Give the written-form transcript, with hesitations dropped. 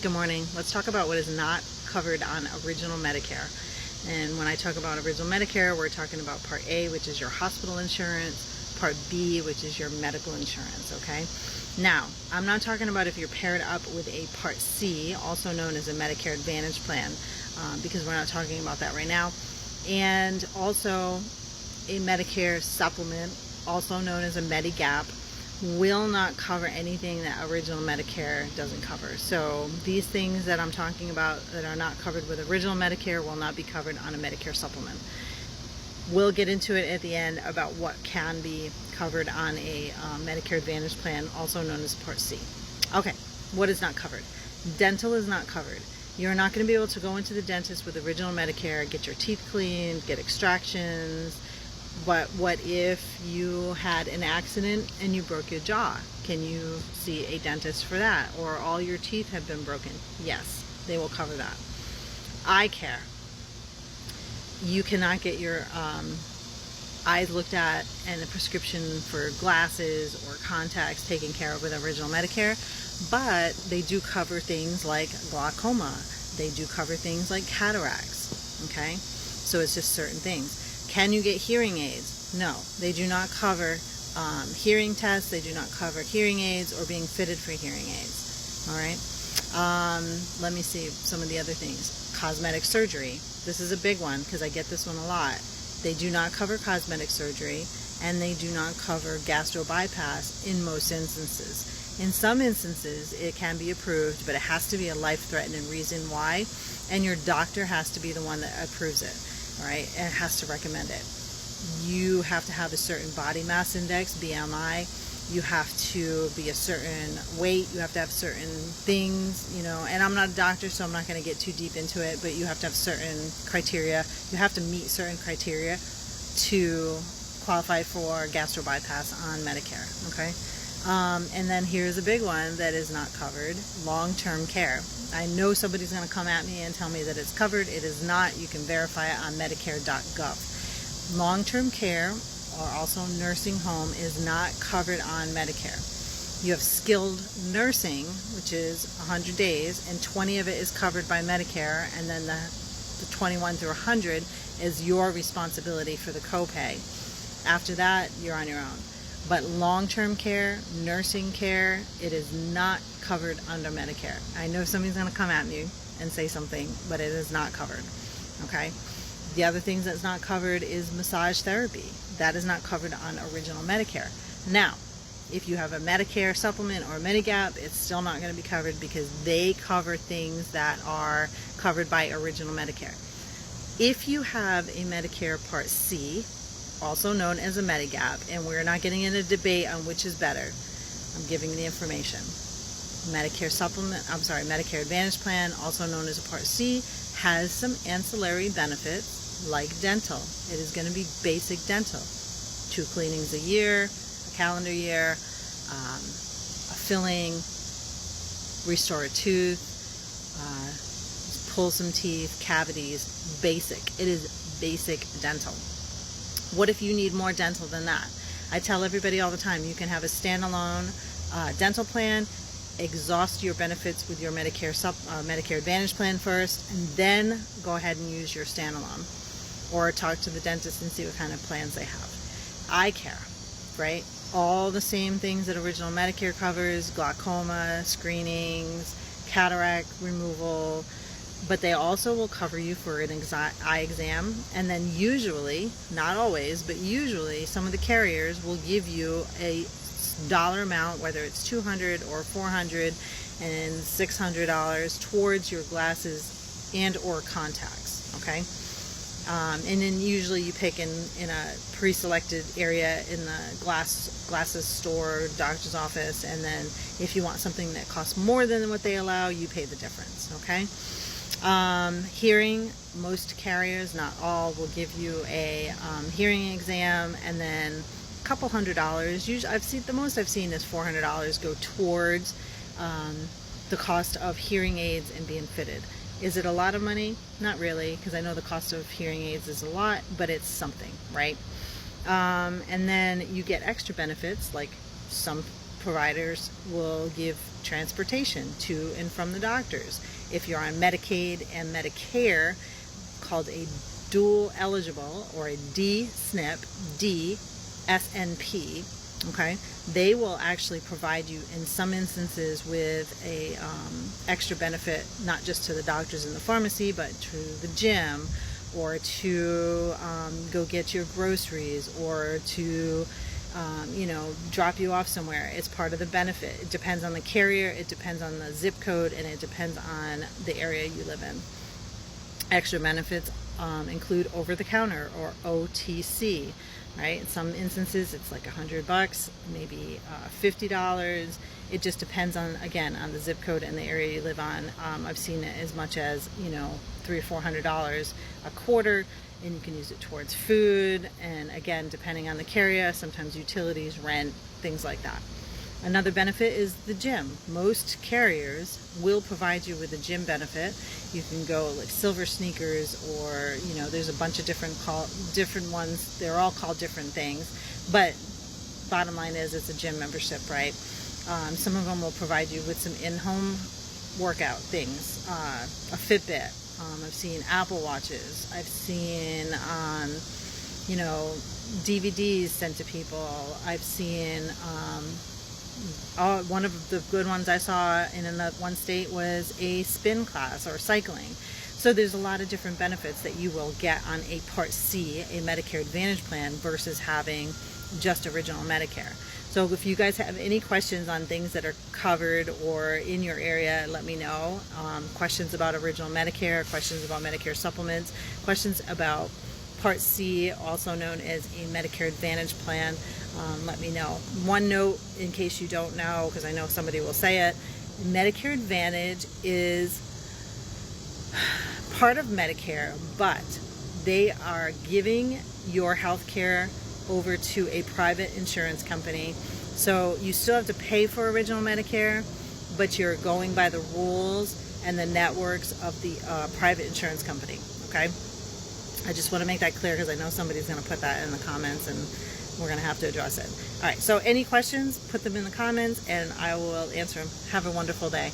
Good morning. Let's talk about what is not covered on original Medicare. And when I talk about original Medicare, we're talking about Part A, which is your hospital insurance, Part B, which is your medical insurance, okay? Now, I'm not talking about if you're paired up with a Part C, also known as a Medicare Advantage plan, because we're not talking about that right now. And also a Medicare supplement, also known as a Medigap, will not cover anything that original Medicare doesn't cover. So these things that I'm talking about that are not covered with original Medicare will not be covered on a Medicare supplement. We'll get into it at the end about what can be covered on a Medicare Advantage plan, also known as Part C. Okay, what is not covered? Dental is not covered. You're not going to be able to go into the dentist with original Medicare, get your teeth cleaned, get extractions. But what if you had an accident and you broke your jaw? Can you see a dentist for that? Or all your teeth have been broken? Yes, they will cover that. Eye care. You cannot get your eyes looked at and a prescription for glasses or contacts taken care of with original Medicare, but they do cover things like glaucoma. They do cover things like cataracts, okay? So it's just certain things. Can you get hearing aids? No, they do not cover hearing tests. They do not cover hearing aids or being fitted for hearing aids. All right. Let me see some of the other things. Cosmetic surgery. This is a big one because I get this one a lot. They do not cover cosmetic surgery, and they do not cover gastro bypass in most instances. In some instances, it can be approved, but it has to be a life-threatening reason why, and your doctor has to be the one that approves it. All right, and it has to recommend it. You have to have a certain body mass index, BMI. You have to be a certain weight. You have to have certain things, and I'm not a doctor, so I'm not going to get too deep into it, but you have to have certain criteria. You have to meet certain criteria to qualify for gastro bypass on Medicare, okay? And then here's a big one that is not covered, long-term care. I know somebody's going to come at me and tell me that it's covered. It is not. You can verify it on Medicare.gov. Long-term care, or also nursing home, is not covered on Medicare. You have skilled nursing, which is 100 days, and 20 of it is covered by Medicare, and then the 21 through 100 is your responsibility for the copay. After that, you're on your own. But long-term care, nursing care, it is not covered under Medicare. I know somebody's going to come at me and say something, but it is not covered, okay? The other things that's not covered is massage therapy. That is not covered on original Medicare. Now, if you have a Medicare supplement or a Medigap, it's still not going to be covered because they cover things that are covered by original Medicare. If you have a Medicare Part C, also known as a Medigap, and we're not getting in a debate on which is better. I'm giving the information. Medicare Advantage plan, also known as a Part C, has some ancillary benefits like dental. It is going to be basic dental. 2 cleanings a year, a calendar year, a filling, restore a tooth, pull some teeth, cavities, basic. It is basic dental. What if you need more dental than that? I tell everybody all the time, you can have a standalone dental plan, exhaust your benefits with your Medicare Advantage plan first, and then go ahead and use your standalone. Or talk to the dentist and see what kind of plans they have. Eye care, right? All the same things that original Medicare covers, glaucoma, screenings, cataract removal, but they also will cover you for an eye exam, and then usually, not always, but usually some of the carriers will give you a dollar amount, whether it's $200 or $400 and $600 towards your glasses and or contacts, okay? And then usually you pick in a pre-selected area in the glasses store, doctor's office, and then if you want something that costs more than what they allow, you pay the difference, okay? Hearing, most carriers, not all, will give you a hearing exam, and then a couple $100. Usually, the most I've seen is $400 go towards the cost of hearing aids and being fitted. Is it a lot of money? Not really, because I know the cost of hearing aids is a lot, but it's something, right? And then you get extra benefits like some providers will give transportation to and from the doctors. If you're on Medicaid and Medicare, called a dual eligible or a D-SNP, D-SNP, okay, they will actually provide you in some instances with a extra benefit, not just to the doctors in the pharmacy, but to the gym, or to go get your groceries, or to drop you off somewhere. It's part of the benefit. It depends on the carrier, it depends on the zip code, and it depends on the area you live in. Extra benefits include over-the-counter or OTC, right? In some instances it's like $100, maybe $50. It just depends on, again, on the zip code and the area you live on. I've seen it as much as $300 or $400 a quarter, and you can use it towards food, and again, depending on the carrier, sometimes utilities, rent, things like that. Another benefit is the gym. Most carriers will provide you with a gym benefit. You can go like Silver Sneakers, or there's a bunch of different ones. They're all called different things, but bottom line is it's a gym membership, right? Some of them will provide you with some in-home workout things, a Fitbit. I've seen Apple Watches. I've seen DVDs sent to people. I've seen one of the good ones I saw in one state was a spin class or cycling. So there's a lot of different benefits that you will get on a Part C, a Medicare Advantage plan, versus having just original Medicare. So if you guys have any questions on things that are covered or in your area, let me know. Questions about original Medicare, questions about Medicare supplements, questions about Part C, also known as a Medicare Advantage plan, let me know. One note, in case you don't know, because I know somebody will say it, Medicare Advantage is part of Medicare, but they are giving your health care over to a private insurance company. So you still have to pay for original Medicare, but you're going by the rules and the networks of the private insurance company, okay? I just want to make that clear because I know somebody's going to put that in the comments and we're going to have to address it. All right, so any questions, put them in the comments and I will answer them. Have a wonderful day.